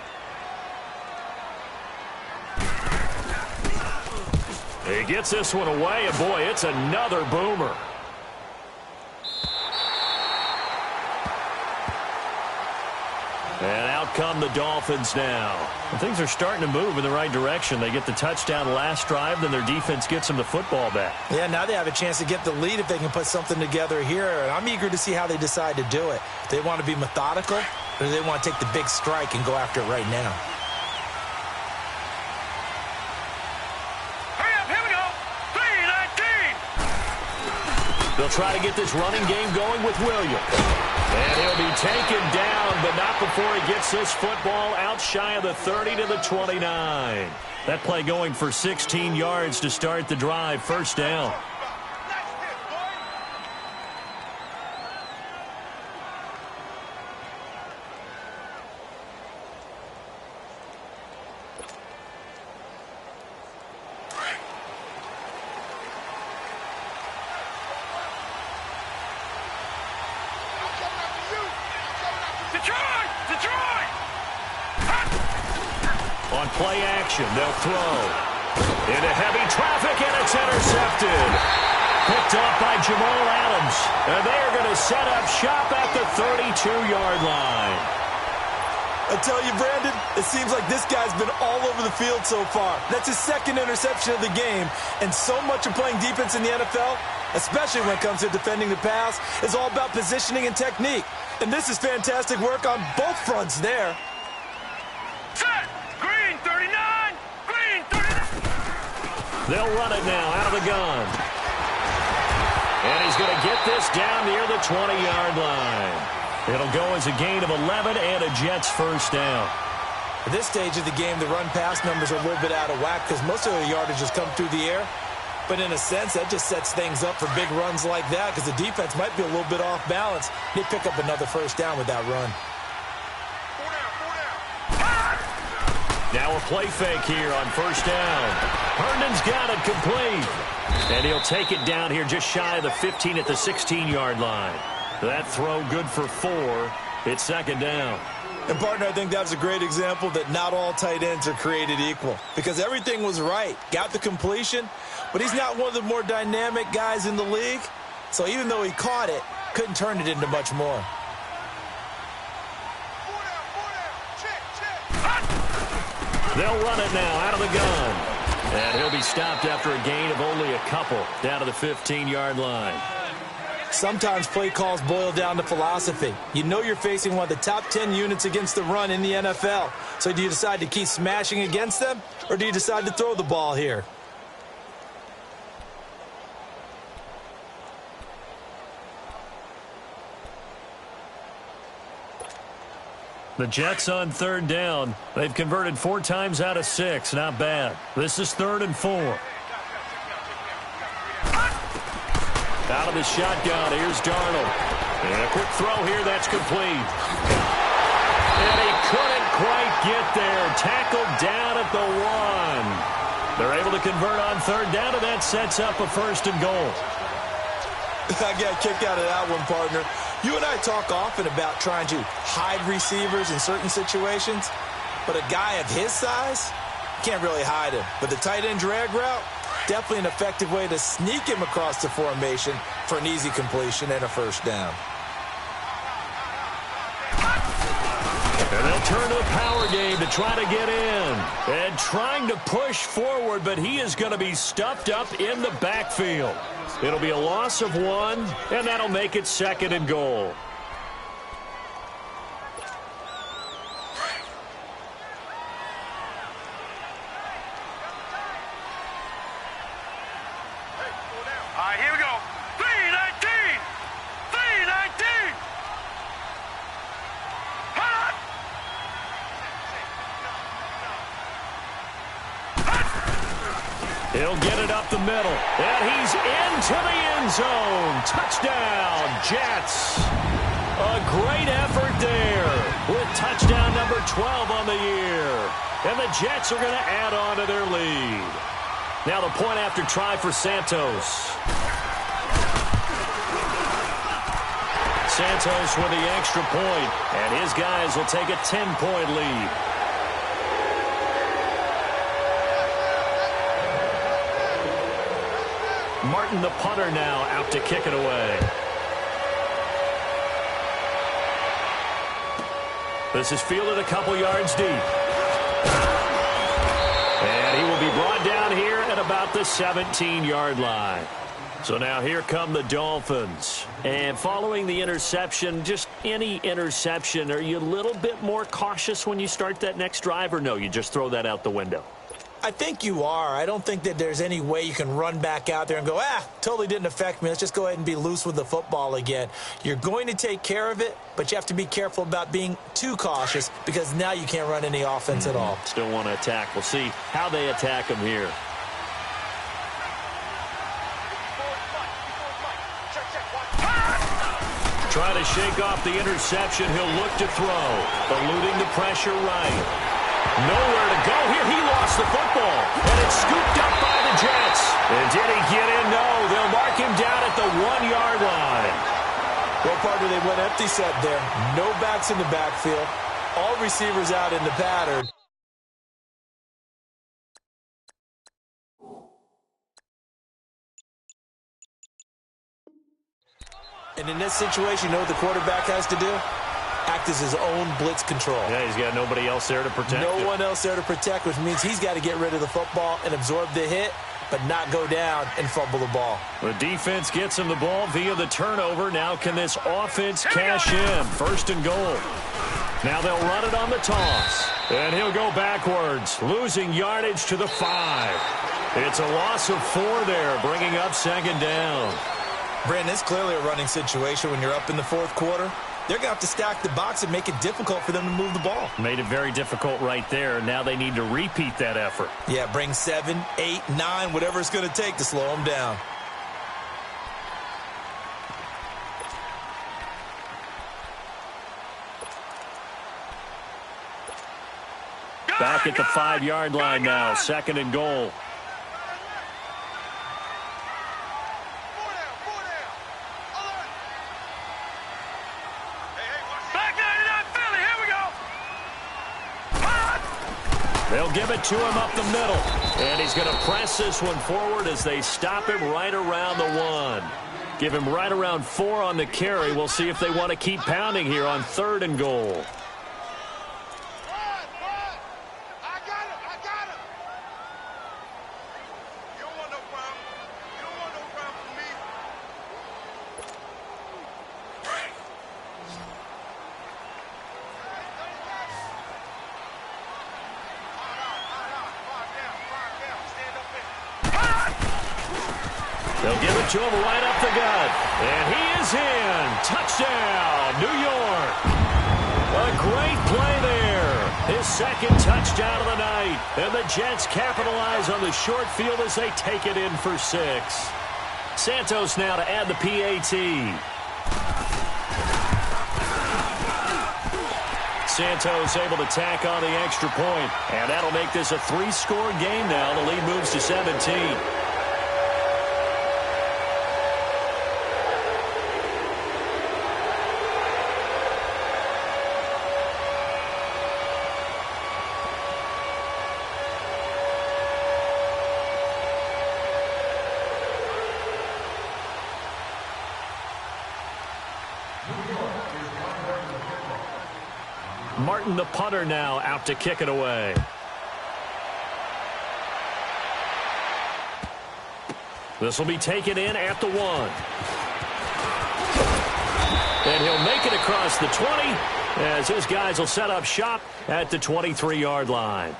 He gets this one away, and boy, it's another boomer. And out come the Dolphins now. And things are starting to move in the right direction. They get the touchdown last drive, then their defense gets them the football back.
Yeah, now they have a chance to get the lead if they can put something together here. And I'm eager to see how they decide to do it. Do they want to be methodical, or do they want to take the big strike and go after it right now?
Hurry up, here we go. 3-19.
They'll try to get this running game going with Williams. And he'll be taken down, but not before he gets this football out shy of the 30 to the 29. That play going for 16 yards to start the drive. 1st down.
Detroit!
On play action, they'll throw. Into heavy traffic, and it's intercepted. Picked off by Jamal Adams. And they're going to set up shop at the 32-yard line.
I tell you, Brandon, it seems like this guy's been all over the field so far. That's his 2nd interception of the game. And so much of playing defense in the NFL, especially when it comes to defending the pass, is all about positioning and technique. And this is fantastic work on both fronts there.
Set! Green 39! Green 39!
They'll run it now out of the gun. And he's going to get this down near the 20-yard line. It'll go as a gain of 11 and a Jets 1st down.
At this stage of the game, the run-pass numbers are a little bit out of whack because most of the yardage has come through the air. But in a sense, that just sets things up for big runs like that because the defense might be a little bit off balance. They pick up another 1st down with that run.
Now a play fake here on 1st down. Herndon's got it complete. And he'll take it down here just shy of the 15 at the 16-yard line. That throw good for 4. It's 2nd down.
And, partner, I think that was a great example that not all tight ends are created equal because everything was right. Got the completion, but he's not one of the more dynamic guys in the league. So even though he caught it, couldn't turn it into much more.
They'll run it now out of the gun. And he'll be stopped after a gain of only a couple down to the 15-yard line.
Sometimes play calls boil down to philosophy. You know you're facing one of the top 10 units against the run in the NFL. So do you decide to keep smashing against them, or do you decide to throw the ball here?
The Jets on 3rd down. They've converted 4 times out of 6. Not bad. This is 3rd and 4. Out of the shotgun, here's Darnold. And a quick throw here, that's complete. And he couldn't quite get there. Tackled down at the 1. They're able to convert on 3rd down, and that sets up a 1st and goal.
I got kicked out of that one, partner. You and I talk often about trying to hide receivers in certain situations, but a guy of his size can't really hide him. But the tight end drag route, definitely an effective way to sneak him across the formation for an easy completion and a first down.
And they'll turn to the power game to try to get in. And trying to push forward, but he is going to be stuffed up in the backfield. It'll be a loss of 1, and that'll make it 2nd and goal.
All right, here we go. 319! 319! Hut!
He'll get it up the middle, and he's into the end zone. Touchdown, Jets. A great effort there with touchdown number 12 on the year. And the Jets are going to add on to their lead. Now the point after try for Santos. Santos with the extra point, and his guys will take a 10-point lead. Martin, the punter, now out to kick it away. This is fielded a couple yards deep. And he will be brought down here at about the 17-yard line. So now here come the Dolphins. And following the interception, just any interception, are you a little bit more cautious when you start that next drive, or no, you just throw that out the window?
I think you are. I don't think that there's any way you can run back out there and go, totally didn't affect me. Let's just go ahead and be loose with the football again. You're going to take care of it, but you have to be careful about being too cautious because now you can't run any offense at all.
Still want to attack. We'll see how they attack him here. Try to shake off the interception. He'll look to throw. Eluding the pressure right. Nowhere to go here. He lost the football. And it's scooped up by the Jets. And did he get in? No. They'll mark him down at the 1-yard line.
Well, partner, they went empty set there. No backs in the backfield. All receivers out in the pattern. And in this situation, you know what the quarterback has to do? Act as his own blitz control.
Yeah, he's got nobody else there to protect
him. No one else there to protect, which means he's got to get rid of the football and absorb the hit, but not go down and fumble the ball.
The defense gets him the ball via the turnover. Now can this offense cash in? 1st and goal. Now they'll run it on the toss. And he'll go backwards, losing yardage to the 5. It's a loss of 4 there, bringing up 2nd down.
Brandon, it's clearly a running situation when you're up in the 4th quarter. They're going to have to stack the box and make it difficult for them to move the ball.
Made it very difficult right there. Now they need to repeat that effort.
Yeah, bring 7, 8, 9, whatever it's going to take to slow them down.
Back at the 5-yard line now, 2nd and goal. They'll give it to him up the middle. And he's going to press this one forward as they stop him right around the 1. Give him right around 4 on the carry. We'll see if they want to keep pounding here on 3rd and goal. They'll give it to him right up the gut. And he is in. Touchdown, New York. A great play there. His 2nd touchdown of the night. And the Jets capitalize on the short field as they take it in for 6. Santos now to add the PAT. Santos able to tack on the extra point. And that'll make this a 3-score game now. The lead moves to 17. Martin, the punter, now out to kick it away. This will be taken in at the 1. And he'll make it across the 20 as his guys will set up shop at the 23-yard line.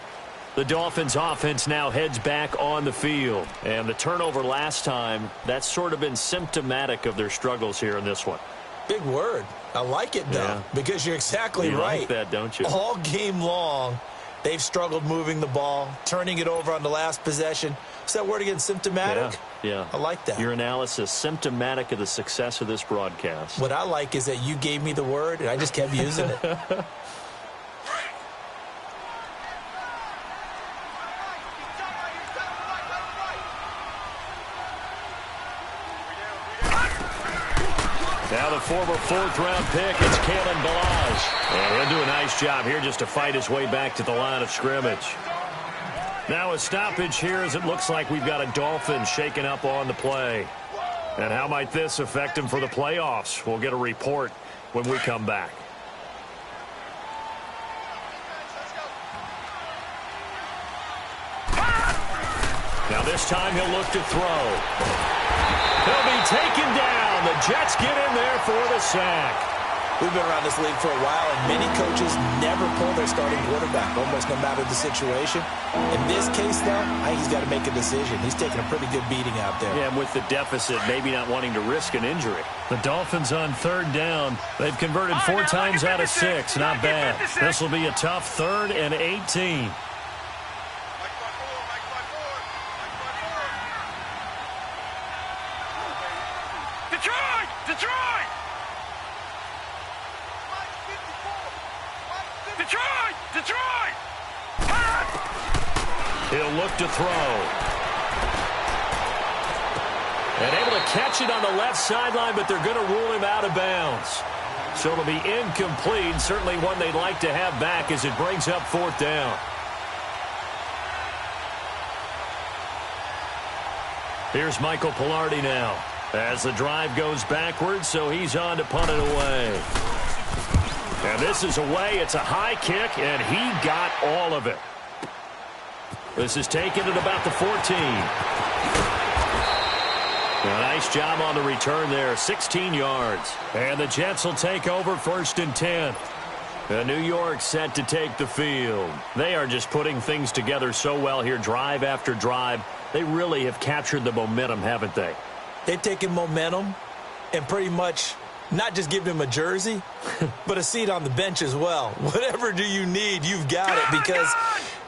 The Dolphins offense now heads back on the field. And the turnover last time, that's sort of been symptomatic of their struggles here in this one.
Big word. I like it, though, because you're exactly right.
You like that, don't you?
All game long, they've struggled moving the ball, turning it over on the last possession. Is that word again, symptomatic?
Yeah.
I like that.
Your analysis, symptomatic of the success of this broadcast.
What I like is that you gave me the word, and I just kept using it.
Now the former 4th-round pick, it's Kalen Balaj. And he'll do a nice job here just to fight his way back to the line of scrimmage. Now a stoppage here as it looks like we've got a Dolphin shaken up on the play. And how might this affect him for the playoffs? We'll get a report when we come back. Now this time he'll look to throw. He'll be taken down. The Jets get in there for the sack.
We've been around this league for a while, and many coaches never pull their starting quarterback, almost no matter the situation. In this case, though, I think he's got to make a decision. He's taking a pretty good beating out there.
Yeah, and with the deficit, maybe not wanting to risk an injury. The Dolphins on 3rd down. They've converted 4 times out of 6. Not bad. This will be a tough 3rd and 18.
Detroit!
He'll look to throw. And able to catch it on the left sideline, but they're going to rule him out of bounds. So it'll be incomplete. Certainly one they'd like to have back as it brings up 4th down. Here's Michael Pilardi now as the drive goes backwards, so he's on to punt it away. And this is away. It's a high kick, and he got all of it. This is taken at about the 14. A nice job on the return there, 16 yards. And the Jets will take over 1st and 10. New York set to take the field. They are just putting things together so well here, drive after drive. They really have captured the momentum, haven't they?
They've taken momentum and pretty much not just given him a jersey, but a seat on the bench as well. Whatever do you need, you've got it, because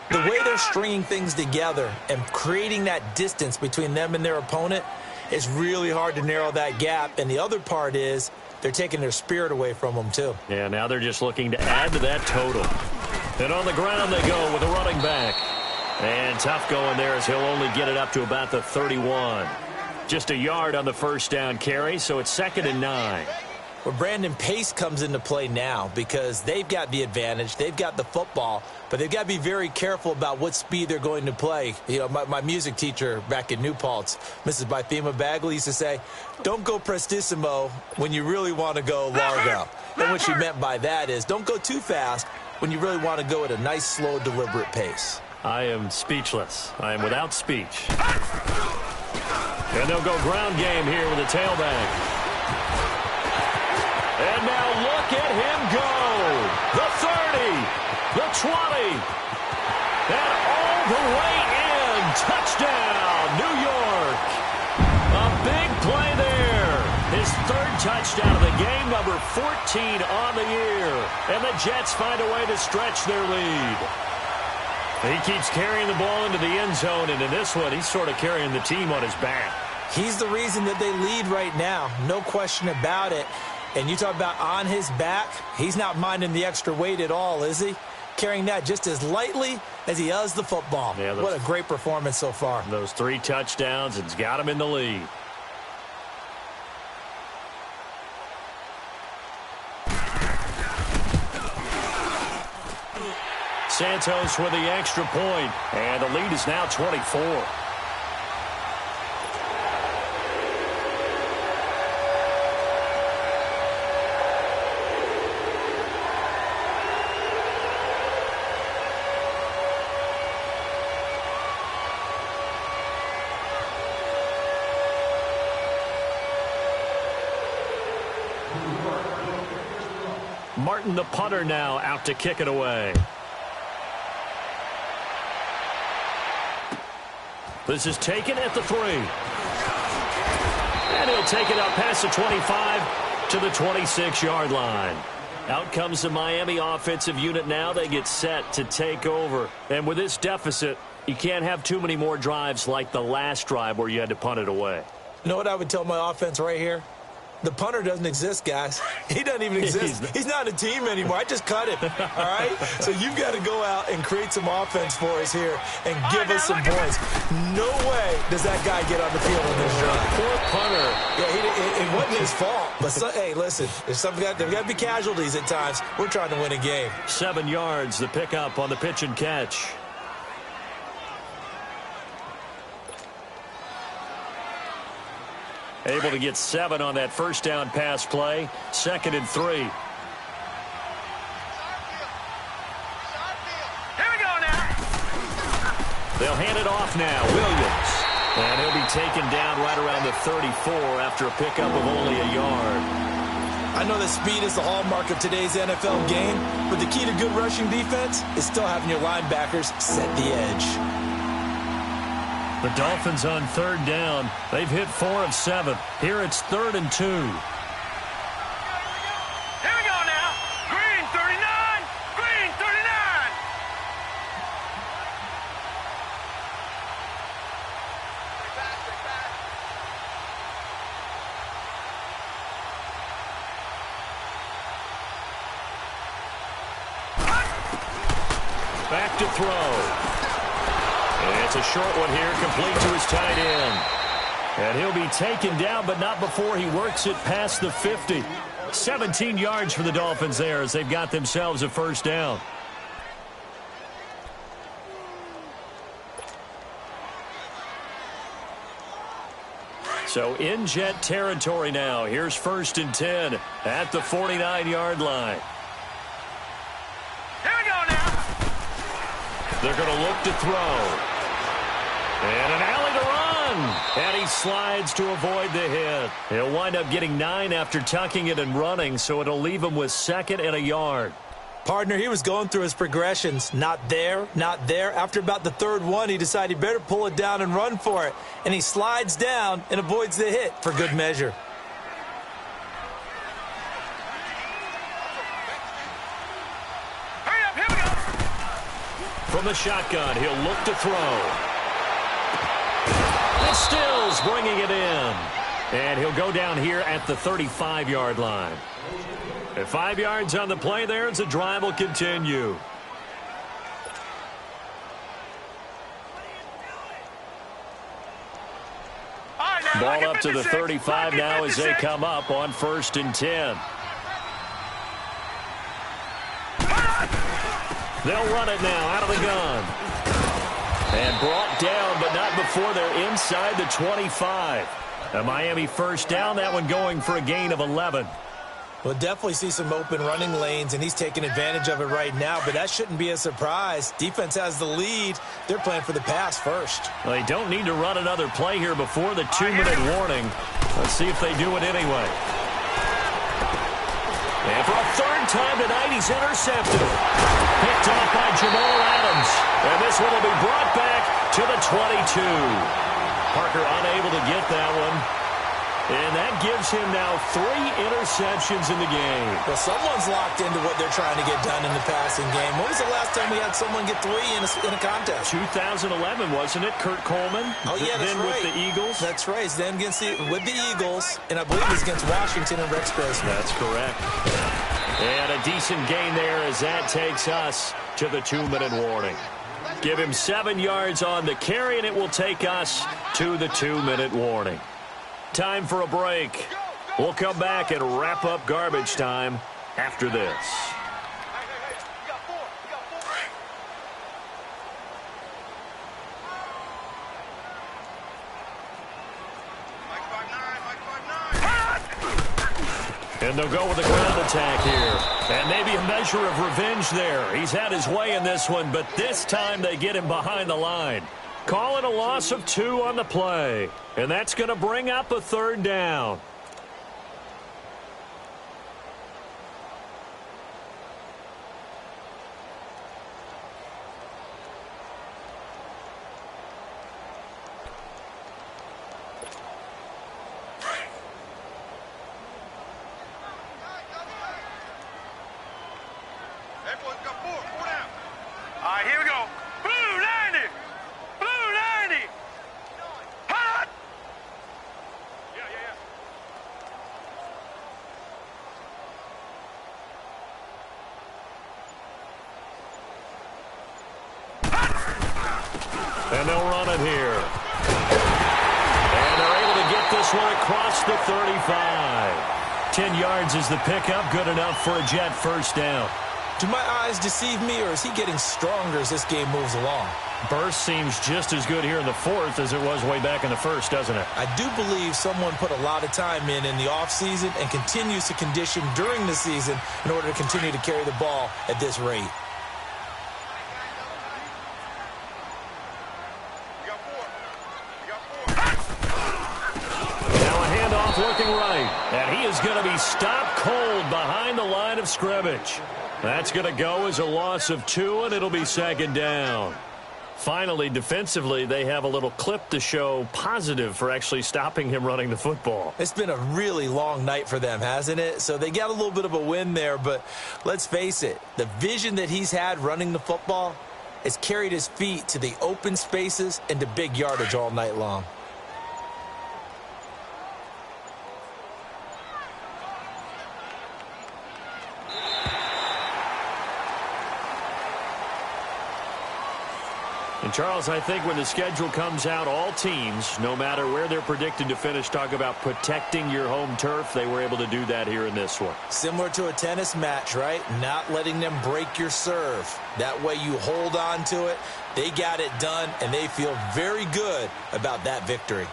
the way they're stringing things together and creating that distance between them and their opponent, it's really hard to narrow that gap. And the other part is they're taking their spirit away from them, too.
Yeah, now they're just looking to add to that total. And on the ground they go with a running back. And tough going there as he'll only get it up to about the 31. Just a yard on the 1st down carry, so it's 2nd and 9.
Well, Brandon, pace comes into play now because they've got the advantage. They've got the football, but they've got to be very careful about what speed they're going to play. You know, my music teacher back in New Paltz, Mrs. Bythema Bagley, used to say, don't go prestissimo when you really want to go largo. And what she meant by that is don't go too fast when you really want to go at a nice, slow, deliberate pace.
I am speechless. I am without speech. And they'll go ground game here with a tailback. And now look at him go. The 30, the 20, and all the way in. Touchdown, New York. A big play there. His 3rd touchdown of the game, number 14 on the year. And the Jets find a way to stretch their lead. He keeps carrying the ball into the end zone, and in this one, he's sort of carrying the team on his back.
He's the reason that they lead right now. No question about it. And you talk about on his back, he's not minding the extra weight at all, is he? Carrying that just as lightly as he does the football. Yeah, what a great performance so far.
Those 3 touchdowns, it's got him in the lead. Santos with the extra point, and the lead is now 24. Martin, the punter, now out to kick it away. This is taken at the 3. And he'll take it up past the 25 to the 26-yard line. Out comes the Miami offensive unit now. They get set to take over. And with this deficit, you can't have too many more drives like the last drive where you had to punt it away.
You know what I would tell my offense right here? The punter doesn't exist, guys. He doesn't even exist. He's not a team anymore. I just cut him, all right? So you've got to go out and create some offense for us here and give us some points. No way does that guy get on the field on this drive.
Poor punter.
Yeah, it wasn't his fault. But, hey, listen, there's got to be casualties at times. We're trying to win a game.
7 yards, the pickup on the pitch and catch. Able to get 7 on that first down pass play. 2nd and 3.
Here we go now.
They'll hand it off now. Williams. And he'll be taken down right around the 34 after a pickup of only a yard.
I know that speed is the hallmark of today's NFL game, but the key to good rushing defense is still having your linebackers set the edge.
The Dolphins on 3rd down. They've hit 4 of 7. Here it's 3rd and 2.
Here we go now. Green 39. Green 39.
Back to throw. And it's a short one here, complete to his tight end. And he'll be taken down, but not before he works it past the 50. 17 yards for the Dolphins there as they've got themselves a first down. So in Jet territory now. Here's 1st and 10 at the 49-yard line.
Here we go now.
They're going to look to throw. And an alley to run. And he slides to avoid the hit. He'll wind up getting 9 after tucking it and running, so it'll leave him with 2nd and a yard.
Partner, he was going through his progressions. Not there, not there. After about the 3rd one, he decided he better pull it down and run for it. And he slides down and avoids the hit for good measure.
Hurry up, here we go.
From the shotgun, he'll look to throw. And Stills bringing it in. And he'll go down here at the 35-yard line. And 5 yards on the play there as the drive will continue. Ball up to the 35 now as they come up on 1st and 10. They'll run it now out of the gun. And brought down, but not before they're inside the 25. A Miami first down, that one going for a gain of 11.
We'll definitely see some open running lanes, and he's taking advantage of it right now, but that shouldn't be a surprise. Defense has the lead. They're playing for the pass first.
Well, they don't need to run another play here before the 2-minute warning. Let's see if they do it anyway. And for a 3rd time tonight, he's intercepted. Picked off by Jamal Adams. And this one will be brought back to the 22. Parker unable to get that one. And that gives him now 3 interceptions in the game.
Well, someone's locked into what they're trying to get done in the passing game. When was the last time we had someone get 3 in a contest?
2011, wasn't it? Kurt Coleman.
Oh, yeah, that's
then
right.
With the Eagles.
That's right. Then with the Eagles, and I believe it was against Washington and Rex Grossman.
That's correct. And a decent gain there as that takes us to the 2-minute warning. Give him 7 yards on the carry, and it will take us to the 2-minute warning. Time for a break. We'll come back and wrap up garbage time after this. And they'll go with a ground attack here. And maybe a measure of revenge there. He's had his way in this one, but this time they get him behind the line. Call it a loss of 2 on the play. And that's going to bring up a 3rd down.
Hey, boys, got four down. All right, here we go. Blue 90. Blue 90. Hot. Yeah.
And they'll run it here. And they're able to get this one across the 35. 10 yards is the pickup, good enough for a Jet first down.
Do my eyes deceive me, or is he getting stronger as this game moves along?
Burst seems just as good here in the fourth as it was way back in the first, doesn't it?
I do believe someone put a lot of time in the offseason and continues to condition during the season in order to continue to carry the ball at this rate.
Looking right, and he is going to be stopped cold behind the line of scrimmage. That's going to go as a loss of 2, and it'll be second down. Finally, defensively, they have a little clip to show positive for actually stopping him running the football.
It's been a really long night for them, hasn't it? So they got a little bit of a win there, but let's face it, the vision that he's had running the football has carried his feet to the open spaces and to big yardage all night long.
And, Charles, I think when the schedule comes out, all teams, no matter where they're predicted to finish, talk about protecting your home turf. They were able to do that here in this one.
Similar to a tennis match, right? Not letting them break your serve. That way you hold on to it. They got it done, and they feel very good about that victory.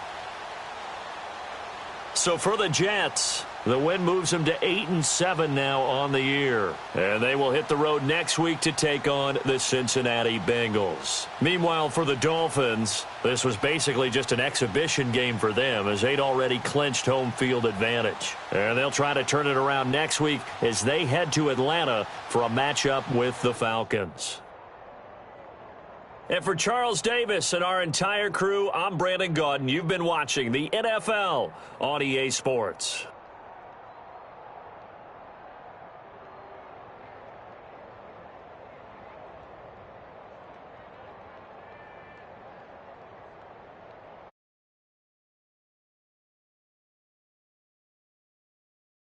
So for the Jets, the win moves them to 8-7 now on the year. And they will hit the road next week to take on the Cincinnati Bengals. Meanwhile, for the Dolphins, this was basically just an exhibition game for them as they'd already clinched home field advantage. And they'll try to turn it around next week as they head to Atlanta for a matchup with the Falcons. And for Charles Davis and our entire crew, I'm Brandon Gaudin. You've been watching the NFL on EA Sports.